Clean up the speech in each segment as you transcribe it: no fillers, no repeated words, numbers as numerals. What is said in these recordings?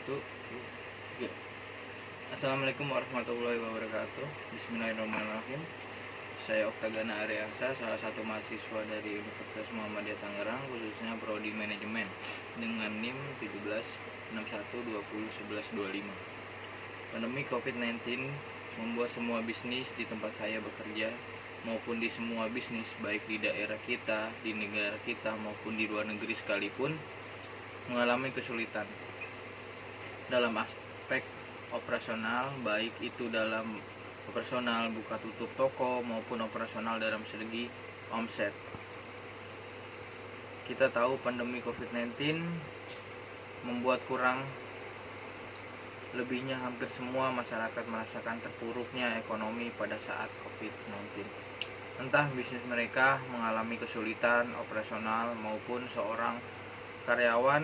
Satu. Ya. Assalamualaikum warahmatullahi wabarakatuh. Bismillahirrahmanirrahim. Saya Oktagana Aryasa, salah satu mahasiswa dari Universitas Muhammadiyah Tangerang, khususnya Prodi Manajemen dengan NIM 1761201125. Pandemi COVID-19 membuat semua bisnis di tempat saya bekerja maupun di semua bisnis, baik di daerah kita, di negara kita maupun di luar negeri sekalipun, mengalami kesulitan dalam aspek operasional, baik itu dalam operasional buka tutup toko maupun operasional dalam segi omset. Kita tahu pandemi COVID-19 membuat kurang lebihnya hampir semua masyarakat merasakan terpuruknya ekonomi pada saat COVID-19. Entah bisnis mereka mengalami kesulitan operasional maupun seorang karyawan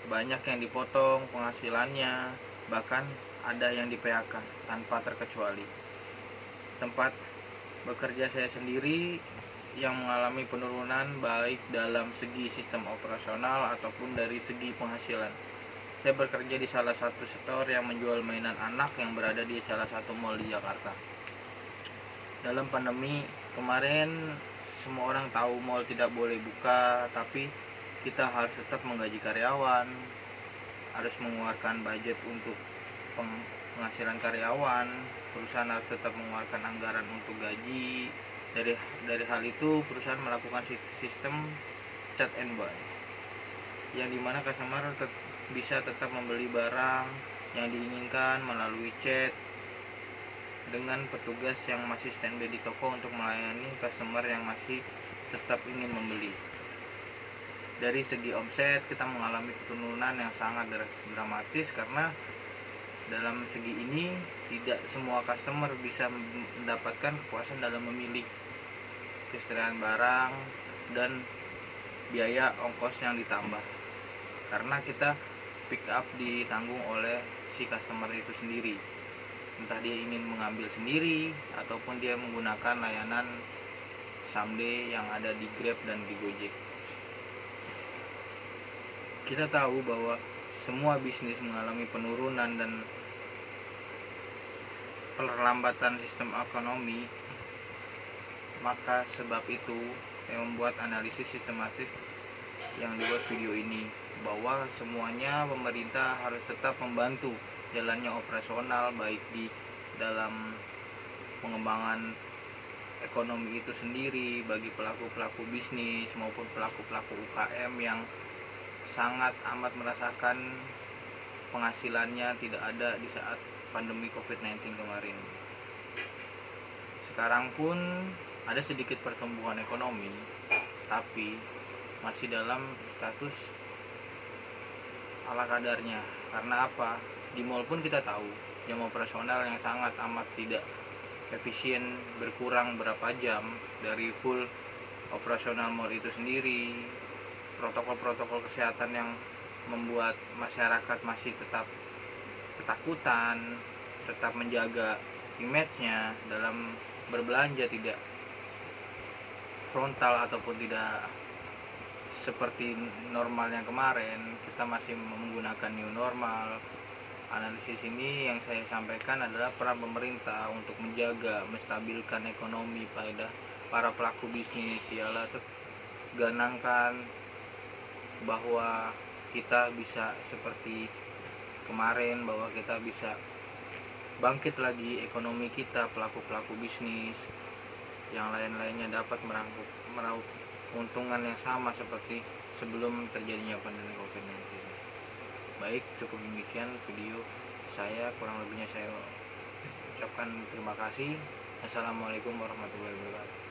banyak yang dipotong penghasilannya, bahkan ada yang di PHK tanpa terkecuali. Tempat bekerja saya sendiri yang mengalami penurunan baik dalam segi sistem operasional ataupun dari segi penghasilan. Saya bekerja di salah satu store yang menjual mainan anak yang berada di salah satu mall di Jakarta. Dalam pandemi kemarin semua orang tahu mall tidak boleh buka, tapi kita harus tetap menggaji karyawan, harus mengeluarkan budget untuk penghasilan karyawan, perusahaan harus tetap mengeluarkan anggaran untuk gaji. Dari hal itu perusahaan melakukan sistem chat and buy, yang dimana customer bisa tetap membeli barang yang diinginkan melalui chat dengan petugas yang masih standby di toko untuk melayani customer yang masih tetap ingin membeli. Dari segi omset kita mengalami penurunan yang sangat dramatis karena dalam segi ini tidak semua customer bisa mendapatkan kepuasan dalam memilih kesetiaan barang dan biaya ongkos yang ditambah, karena kita pick up ditanggung oleh si customer itu sendiri, entah dia ingin mengambil sendiri ataupun dia menggunakan layanan someday yang ada di Grab dan di Gojek. Kita tahu bahwa semua bisnis mengalami penurunan dan perlambatan sistem ekonomi. Maka sebab itu yang membuat analisis sistematis yang dibuat video ini, bahwa semuanya pemerintah harus tetap membantu jalannya operasional baik di dalam pengembangan ekonomi itu sendiri bagi pelaku-pelaku bisnis maupun pelaku-pelaku UKM yang sangat amat merasakan penghasilannya tidak ada di saat pandemi COVID-19 kemarin. Sekarang pun ada sedikit pertumbuhan ekonomi, tapi masih dalam status ala kadarnya. Karena apa? Di mall pun kita tahu jam operasional yang sangat amat tidak efisien, berkurang berapa jam dari full operasional mall itu sendiri. Protokol-protokol kesehatan yang membuat masyarakat masih tetap ketakutan, tetap menjaga image-nya dalam berbelanja, tidak frontal ataupun tidak seperti normal yang kemarin. Kita masih menggunakan new normal. Analisis ini yang saya sampaikan adalah peran pemerintah untuk menjaga, menstabilkan ekonomi pada para pelaku bisnis, ialah ganangkan bahwa kita bisa seperti kemarin, bahwa kita bisa bangkit lagi ekonomi kita, pelaku-pelaku bisnis yang lain-lainnya dapat meraup keuntungan yang sama seperti sebelum terjadinya pandemi COVID-19. Baik, cukup demikian video saya, kurang lebihnya saya ucapkan terima kasih. Assalamualaikum warahmatullahi wabarakatuh.